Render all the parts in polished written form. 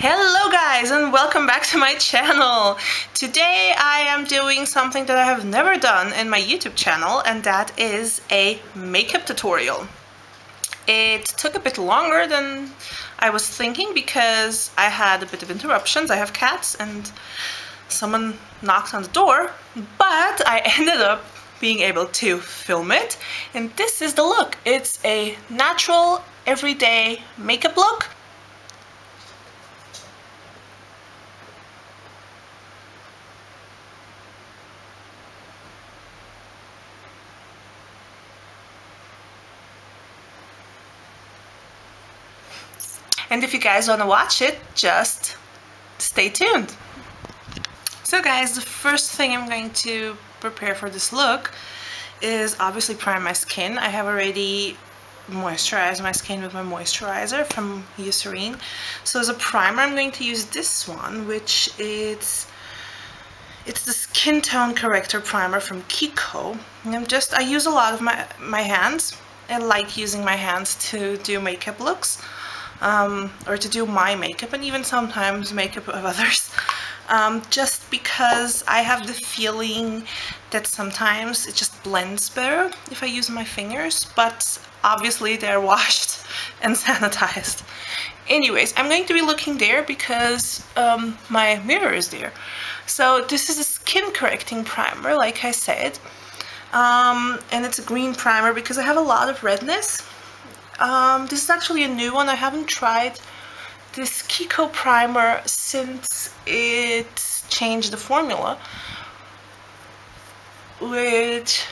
Hello guys and welcome back to my channel. Today I am doing something that I have never done in my YouTube channel, and that is a makeup tutorial. It took a bit longer than I was thinking because I had a bit of interruptions. I have cats and someone knocked on the door, but I ended up being able to film it, and this is the look. It's a natural everyday makeup look. And if you guys want to watch it, just stay tuned. So guys, the first thing I'm going to prepare for this look is obviously prime my skin. I have already moisturized my skin with my moisturizer from Eucerin. So as a primer, I'm going to use this one, which it's the Skin Tone Corrector Primer from Kiko. And I use a lot of my hands. I like using my hands to do makeup looks. Or to do my makeup, and even sometimes makeup of others, just because I have the feeling that sometimes it just blends better if I use my fingers, but obviously they're washed and sanitized. Anyways, I'm going to be looking there because my mirror is there. So this is a skin correcting primer, like I said, and it's a green primer because I have a lot of redness. This is actually a new one. I haven't tried this Kiko primer since it changed the formula, which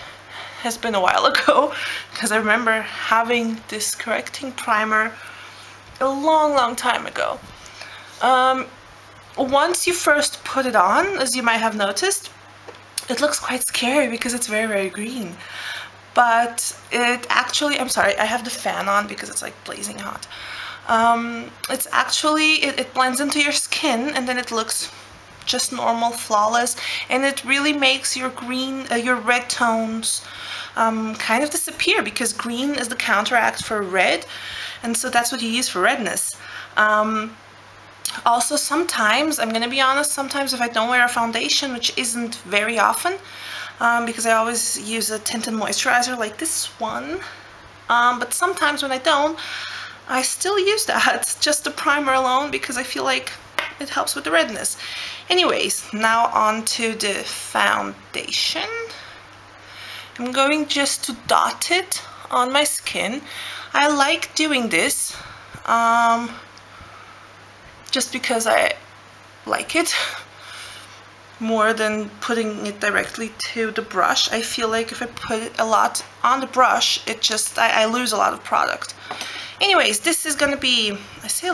has been a while ago, because I remember having this correcting primer a long time ago. Once you first put it on, as you might have noticed, it looks quite scary because it's very green. But it actually, I'm sorry, I have the fan on because it's like blazing hot. It's actually, it blends into your skin, and then it looks just normal, flawless, and it really makes your your red tones kind of disappear, because green is the counteract for red, and so that's what you use for redness. Also, sometimes, I'm gonna be honest, sometimes if I don't wear a foundation, which isn't very often, because I always use a tinted moisturizer like this one, but sometimes when I don't, I still use that, just the primer alone, because I feel like it helps with the redness. Anyways, now on to the foundation. I'm going just to dot it on my skin. I like doing this, just because I like it more than putting it directly to the brush. I feel like if I put it a lot on the brush, I lose a lot of product. Anyways, this is gonna be, I say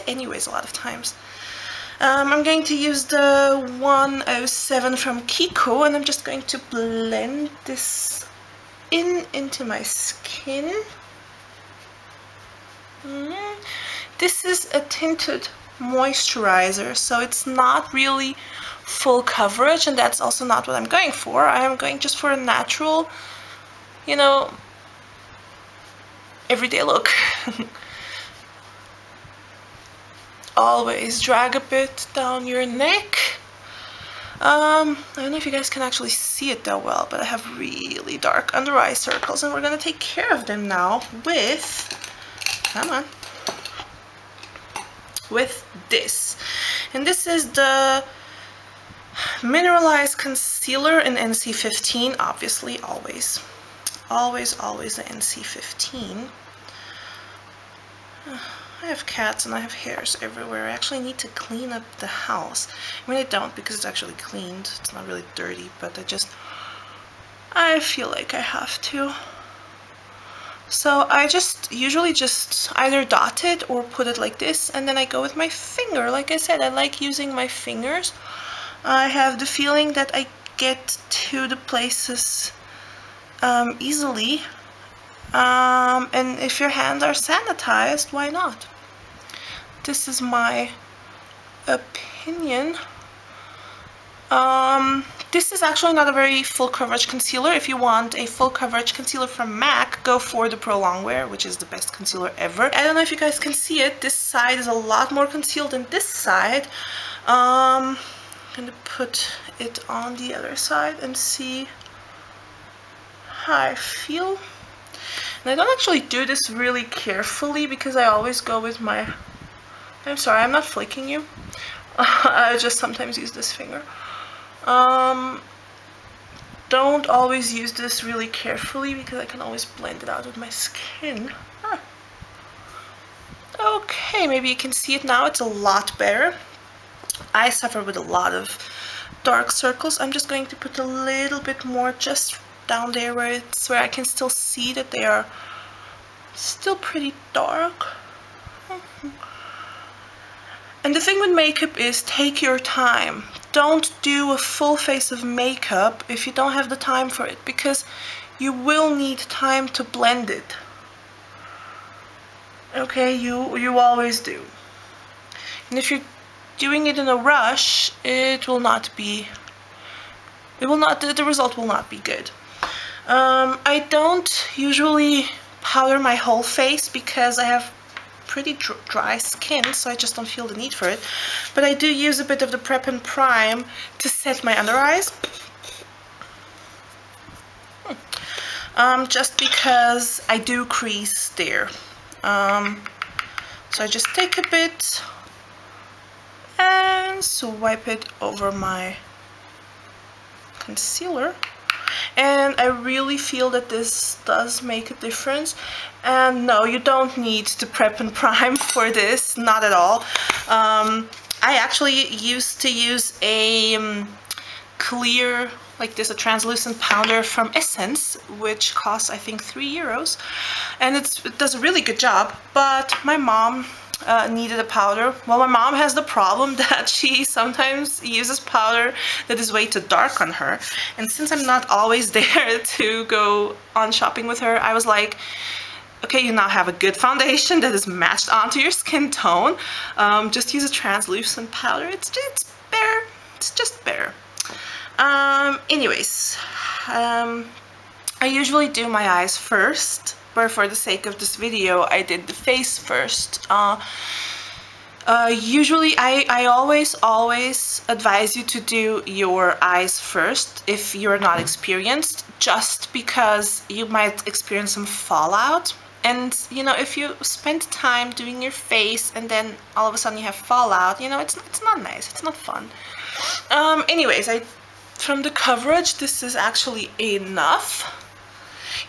anyways a lot of times. I'm going to use the 107 from Kiko, and I'm just going to blend this into my skin. This is a tinted moisturizer, so it's not really full coverage, and that's also not what I'm going for. I am going just for a natural, you know, everyday look. Always drag a bit down your neck. I don't know if you guys can actually see it that well, but I have really dark under eye circles, and we're gonna take care of them now with, come on, with this. And this is the Mineralized Concealer in NC15, obviously, always the NC15. I have cats and I have hairs everywhere. I actually need to clean up the house. I mean, I don't, because it's actually cleaned. It's not really dirty, but I feel like I have to. So I usually just either dot it or put it like this, and then I go with my finger. Like I said, I like using my fingers. I have the feeling that I get to the places easily, and if your hands are sanitized, why not? This is my opinion. This is actually not a very full coverage concealer. If you want a full coverage concealer from MAC, go for the Pro Longwear, which is the best concealer ever. I don't know if you guys can see it. This side is a lot more concealed than this side. I'm gonna put it on the other side and see how I feel. And I don't actually do this really carefully because I always go with my... I'm sorry, I'm not flicking you. I just sometimes use this finger. Don't always use this really carefully because I can always blend it out with my skin. Huh. Okay, maybe you can see it now. It's a lot better. I suffer with a lot of dark circles. I'm just going to put a little bit more just down there where I can still see that they are still pretty dark. And the thing with makeup is take your time. Don't do a full face of makeup if you don't have the time for it, because you will need time to blend it. Okay, you always do. And if you're doing it in a rush, the result will not be good. I don't usually powder my whole face because I have pretty dry skin, so I just don't feel the need for it. But I do use a bit of the Prep and Prime to set my under eyes. Just because I do crease there. So I just take a bit and swipe it over my concealer. And I really feel that this does make a difference. And no, you don't need to Prep and Prime for this, not at all. I actually used to use a clear, like this, a translucent powder from Essence, which costs I think €3, and it does a really good job. But my mom needed a powder. Well, my mom has the problem that she sometimes uses powder that is way too dark on her, and since I'm not always there to go on shopping with her, I was like, okay, you now have a good foundation that is matched onto your skin tone. Just use a translucent powder. It's better. It's just better. Anyways, I usually do my eyes first, but for the sake of this video, I did the face first. Usually, I always advise you to do your eyes first if you're not experienced, just because you might experience some fallout. And, you know, if you spend time doing your face and then all of a sudden you have fallout, you know, it's not nice, it's not fun. Anyways, from the coverage, this is actually enough.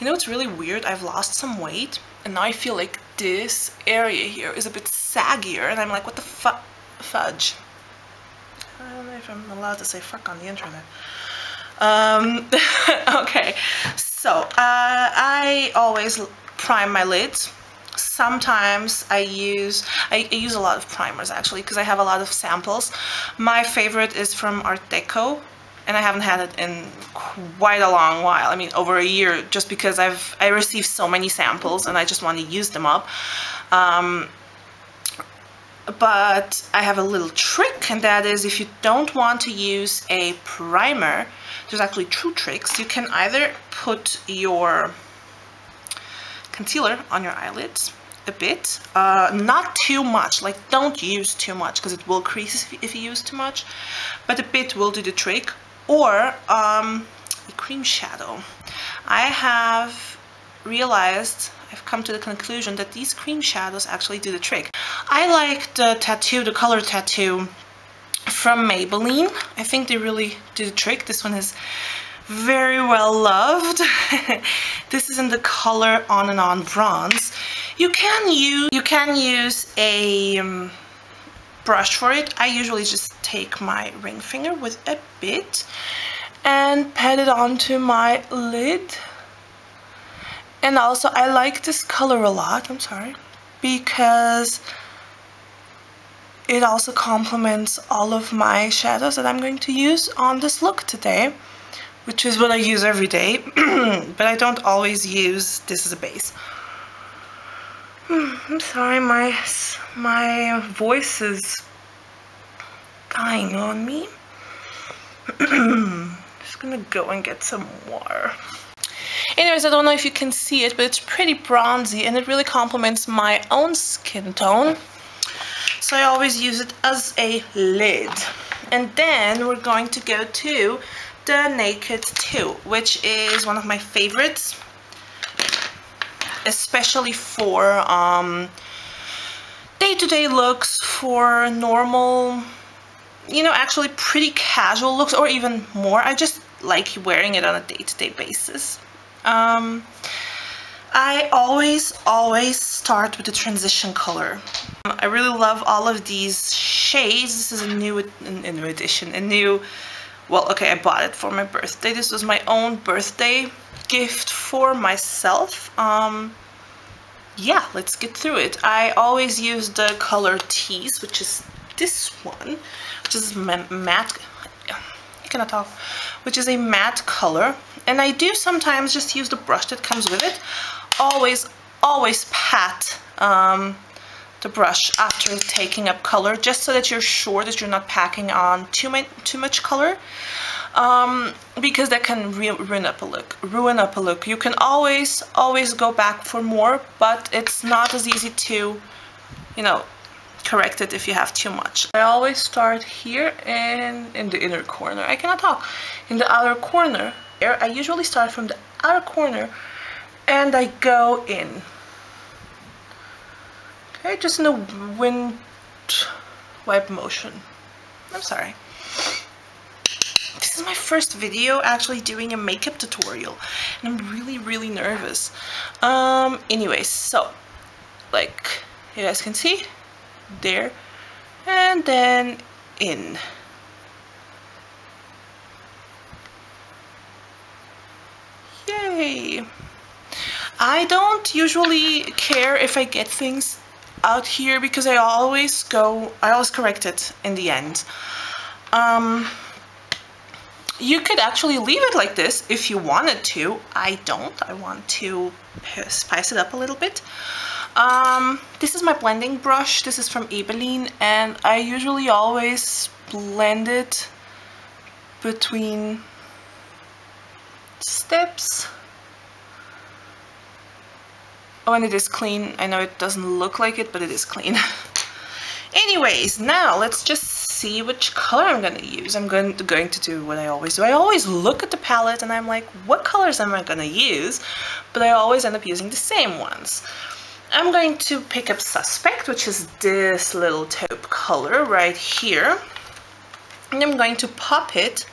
You know, it's really weird. I've lost some weight, and now I feel like this area here is a bit saggier, and I'm like, what the fudge? I don't know if I'm allowed to say fuck on the internet. Okay, so I always prime my lids. Sometimes I use a lot of primers actually, because I have a lot of samples. My favorite is from Art Deco, and I haven't had it in quite a long while. I mean, over a year, just because I received so many samples and I just want to use them up. But I have a little trick, and that is, if you don't want to use a primer, there's actually two tricks. You can either put your concealer on your eyelids a bit, not too much, like don't use too much because it will crease if you use too much, but a bit will do the trick. Or a cream shadow. I have realized, I've come to the conclusion that these cream shadows actually do the trick. I like the color tattoo from Maybelline. I think they really do the trick. This one is very well loved. This is in the color On and On Bronze. You can use a brush for it. I usually just take my ring finger with a bit and pat it onto my lid. And also, I like this color a lot, I'm sorry, because it also complements all of my shadows that I'm going to use on this look today, which is what I use every day, but I don't always use this as a base. I'm sorry, my voice is dying on me. Just gonna go and get some water. Anyways, I don't know if you can see it, but it's pretty bronzy and it really complements my own skin tone. so I always use it as a lid. And then we're going to go to the Naked2, which is one of my favorites, especially for day-to-day looks, for normal, you know, actually pretty casual looks, or even more. I just like wearing it on a day-to-day basis. I always start with the transition color. I really love all of these shades. This is a new edition, well, okay, I bought it for my birthday. This was my own birthday gift for myself. Yeah, let's get through it. I always use the color Tease, which is this one, which is matte. I cannot talk. Which is a matte color, and I do sometimes just use the brush that comes with it. Always pat the brush after taking up color, just so that you're sure that you're not packing on too much color, because that can ruin up a look. You can always go back for more, but it's not as easy to, you know, correct it if you have too much. I always start here and in the inner corner. I cannot talk. In the outer corner. I usually start from the outer corner and I go in. Okay, just in a wind wipe motion. I'm sorry. This is my first video actually doing a makeup tutorial, and I'm really nervous. Anyways, so like you guys can see, there, and then in. Yay! I don't usually care if I get things out here because I always correct it in the end. You could actually leave it like this if you wanted to. I don't. I want to spice it up a little bit. This is my blending brush. This is from Ebelin, and I usually always blend it between steps. Oh, and it is clean. I know it doesn't look like it, but it is clean. Anyways, now let's just see which color I'm going to use. I'm going to do what I always do. I always look at the palette and I'm like, what colors am I going to use? But I always end up using the same ones. I'm going to pick up Suspect, which is this little taupe color right here. And I'm going to pop it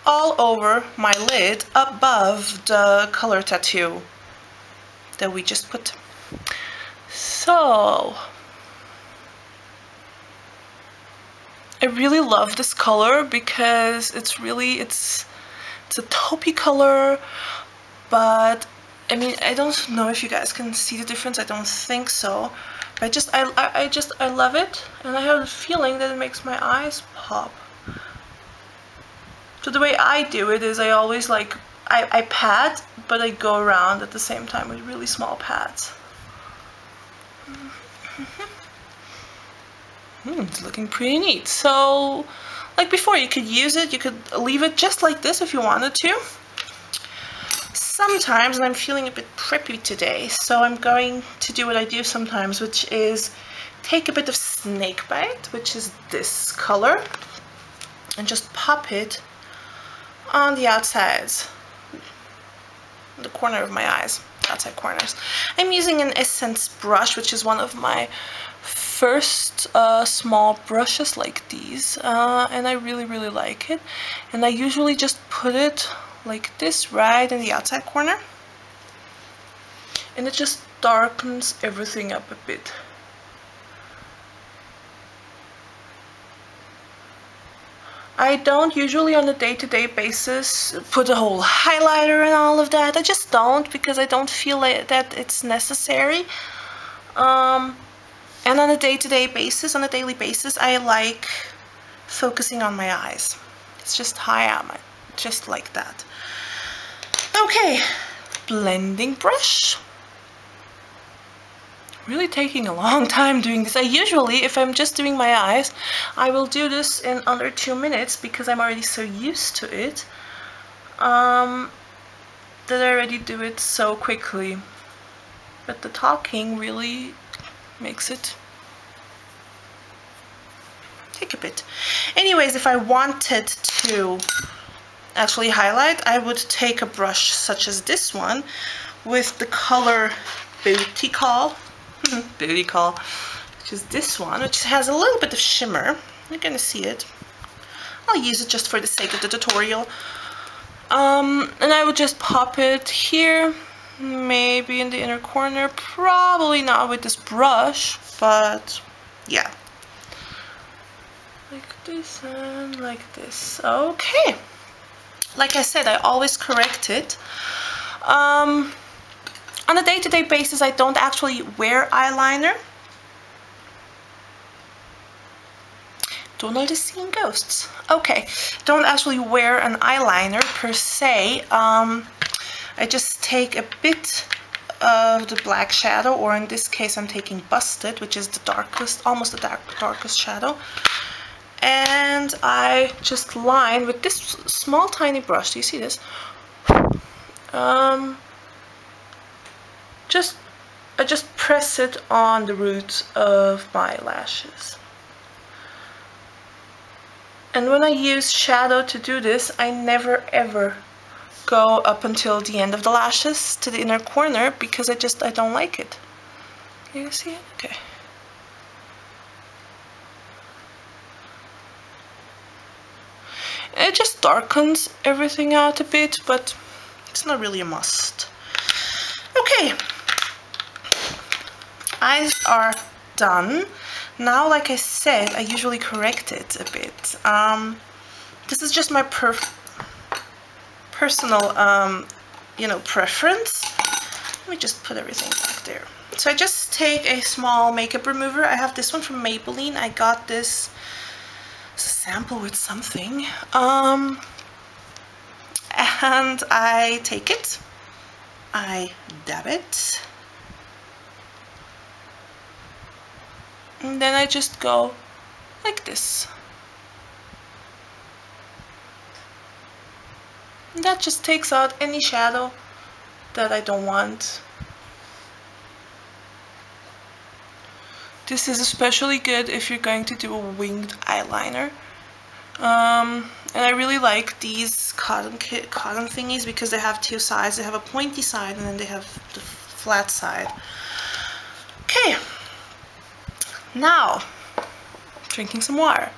all over my lid above the color tattoo that we just put. So I really love this color because it's a taupey color, but I mean, I don't know if you guys can see the difference. I don't think so. But I love it, and I have the feeling that it makes my eyes pop. So the way I do it is I always like I pat, but I go around at the same time with really small pats. It's looking pretty neat. So, like before, you could use it, you could leave it just like this if you wanted to. Sometimes, and I'm feeling a bit preppy today, so I'm going to do what I do sometimes, which is take a bit of Snakebite, which is this color, and just pop it on the outsides, the corner of my eyes, outside corners. I'm using an Essence brush, which is one of my first small brushes like these, and I really like it. And I usually just put it like this right in the outside corner, and it just darkens everything up a bit. I don't usually on a day-to-day basis put a whole highlighter and all of that. I just don't, because I don't feel like that it's necessary. And on a day-to-day basis, on a daily basis, I like focusing on my eyes. It's just how I am, just like that. Okay, blending brush. Really taking a long time doing this. I usually, if I'm just doing my eyes, I will do this in under 2 minutes because I'm already so used to it that I already do it so quickly. But the talking really makes it take a bit. Anyways, if I wanted to actually highlight, I would take a brush such as this one with the color Booty Call, which is this one, which has a little bit of shimmer. You're gonna see it. I'll use it just for the sake of the tutorial. And I would just pop it here, maybe in the inner corner. Probably not with this brush, but yeah. Like this and like this. Okay. Like I said, I always correct it. On a day-to-day basis, I don't actually wear eyeliner. Don't notice seeing ghosts. Okay, don't actually wear an eyeliner per se. I just take a bit of the black shadow, or in this case I'm taking Busted, which is the darkest, almost the darkest shadow. And I just line with this small tiny brush. Do you see this? I just press it on the roots of my lashes. And when I use shadow to do this, I never ever go up until the end of the lashes to the inner corner, because I don't like it. Can you see it? Okay. It just darkens everything out a bit, but it's not really a must. Okay. Eyes are done. Now, like I said, I usually correct it a bit. This is just my personal, preference. Let me just put everything back there. So I just take a small makeup remover. I have this one from Maybelline. I got this sample with something. And I take it. I dab it. And then I just go like this. And that just takes out any shadow that I don't want. This is especially good if you're going to do a winged eyeliner. And I really like these cotton thingies because they have two sides. They have a pointy side and then they have the flat side. Okay. Now, drinking some water.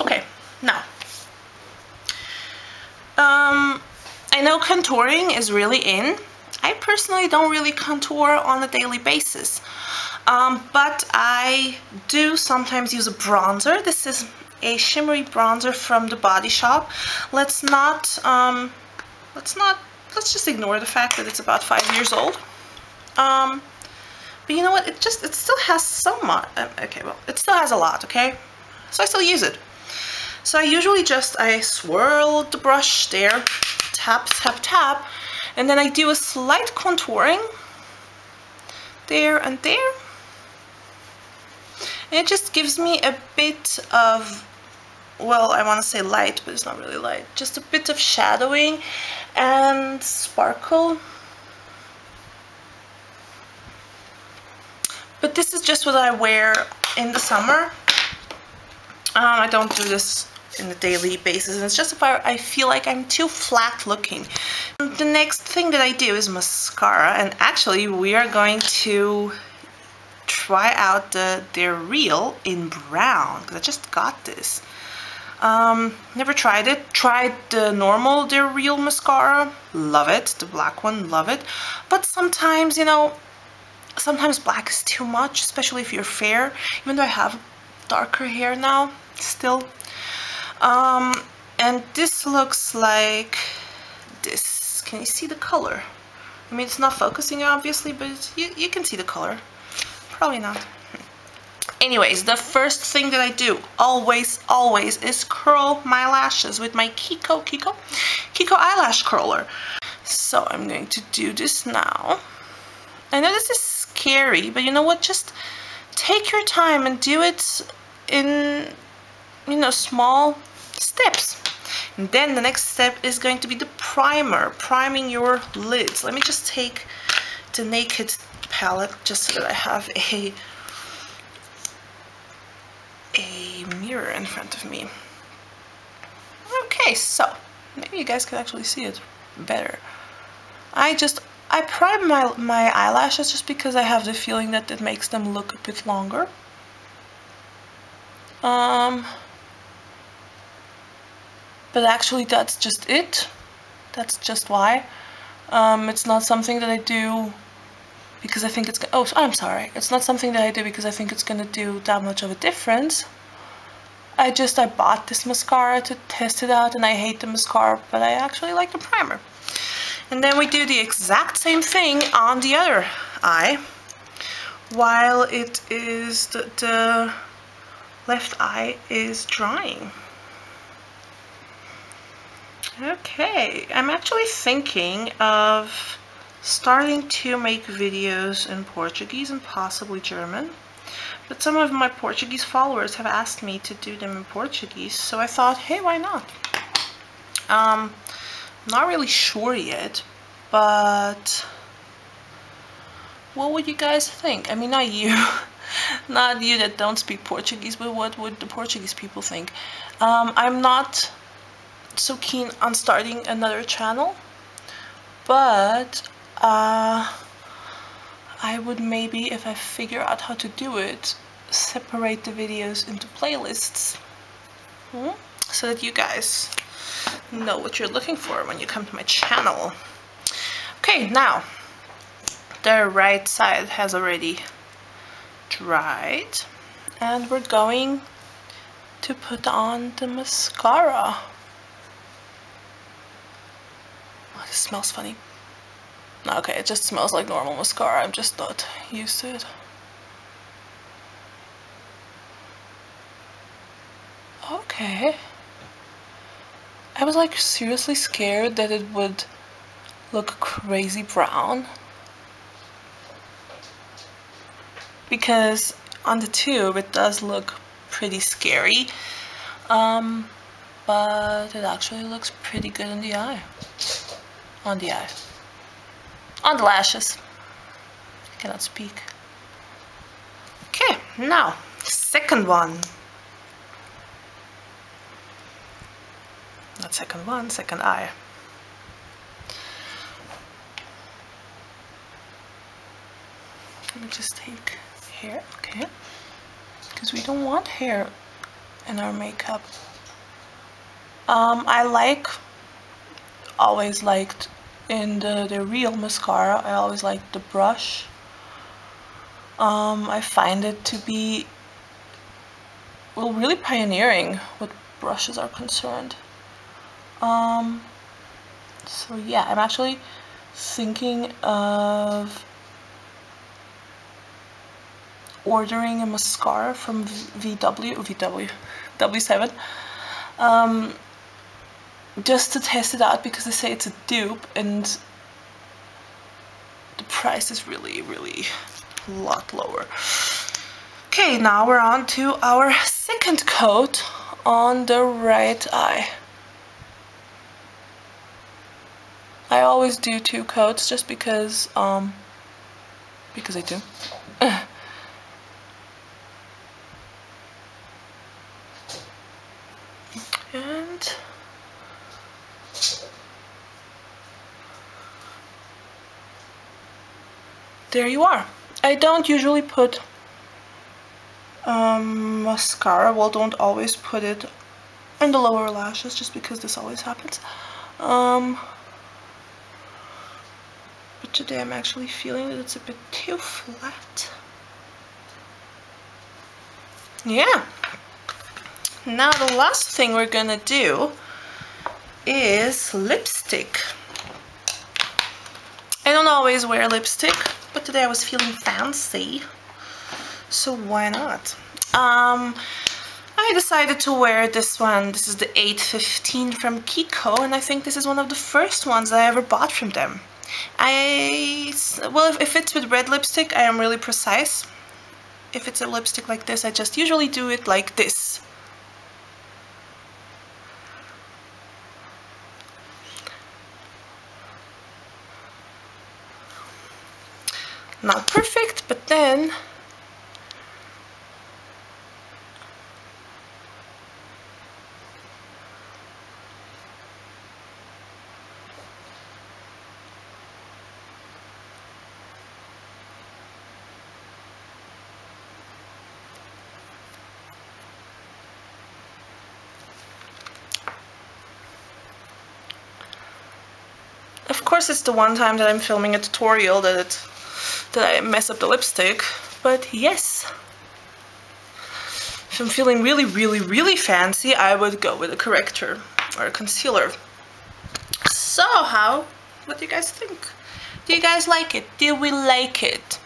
Okay, now, I know contouring is really in. I personally don't really contour on a daily basis, but I do sometimes use a bronzer. This is a shimmery bronzer from the Body Shop. Let's just ignore the fact that it's about 5 years old. But you know what? It still has so much. Okay, well, it still has a lot. Okay, so I still use it. So I usually I swirl the brush there, tap, tap, tap, and then I do a slight contouring there and there. And it just gives me a bit of, well, I want to say light, but it's not really light. Just a bit of shadowing and sparkle. But this is just what I wear in the summer. I don't do this in a daily basis. And it's just if I feel like I'm too flat looking. The next thing that I do is mascara. And actually, we are going to try out the They're Real in brown, because I just got this. Never tried it. Tried the normal They're Real mascara. Love it. The black one, love it. But sometimes, sometimes black is too much, especially if you're fair. Even though I have darker hair now, still. And this looks like this. Can you see the color? I mean, it's not focusing obviously, but you can see the color. Probably not. Anyways, the first thing that I do, always, is curl my lashes with my Kiko eyelash curler. So I'm going to do this now. I know this is scary, but you know what? Just take your time and do it in, small steps. And then the next step is going to be the priming your lids. Let me just take the Naked palette just so that I have a mirror in front of me. Okay, so maybe you guys can actually see it better. I prime my eyelashes just because I have the feeling that it makes them look a bit longer. But actually that's just it. That's just why. It's not something that I do because I think it's oh, I'm sorry. It's not something that I do because I think it's gonna do that much of a difference. I bought this mascara to test it out, and I hate the mascara, but I actually like the primer. And then we do the exact same thing on the other eye, while it is the left eye is drying. Okay, I'm actually thinking of starting to make videos in Portuguese and possibly German. But some of my Portuguese followers have asked me to do them in Portuguese, so I thought, hey, why not? Not really sure yet, but what would you guys think? I mean, not you, not you that don't speak Portuguese, but what would the Portuguese people think? I'm not so keen on starting another channel, but I would maybe, if I figure out how to do it, separate the videos into playlists so that you guys know what you're looking for when you come to my channel. Okay, now the right side has already dried and we're going to put on the mascara. Oh, this smells funny. Okay, it just smells like normal mascara. I'm just not used to it. Okay. I was like seriously scared that it would look crazy brown, because on the tube it does look pretty scary, but it actually looks pretty good in the eye. On the eye. On the lashes. I cannot speak. Okay, now, second one. Not second one, second eye. Let me just take hair, okay? Because we don't want hair in our makeup. Always liked in the real mascara, I always liked the brush. I find it to be, well, really pioneering what brushes are concerned. So yeah, I'm actually thinking of ordering a mascara from W7, just to test it out, because they say it's a dupe and the price is really a lot lower. Okay, now we're on to our second coat on the right eye. I always do 2 coats just because I do. And there you are. I don't usually put mascara, well, don't always put it in the lower lashes just because this always happens. But today I'm actually feeling that it's a bit too flat. Yeah. Now the last thing we're gonna do is lipstick. I don't always wear lipstick, but today I was feeling fancy, so why not? I decided to wear this one. This is the 815 from Kiko, and I think this is one of the first ones I ever bought from them. Well, if it's with red lipstick, I am really precise. If it's a lipstick like this, I just usually do it like this. Not perfect, but then of course it's the one time that I'm filming a tutorial that I mess up the lipstick, but yes. If I'm feeling really, really, really fancy, I would go with a corrector or a concealer. So what do you guys think? Do you guys like it? Do we like it?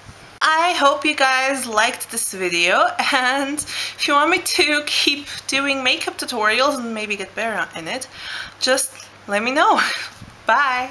I hope you guys liked this video, and if you want me to keep doing makeup tutorials and maybe get better in it, just let me know. Bye!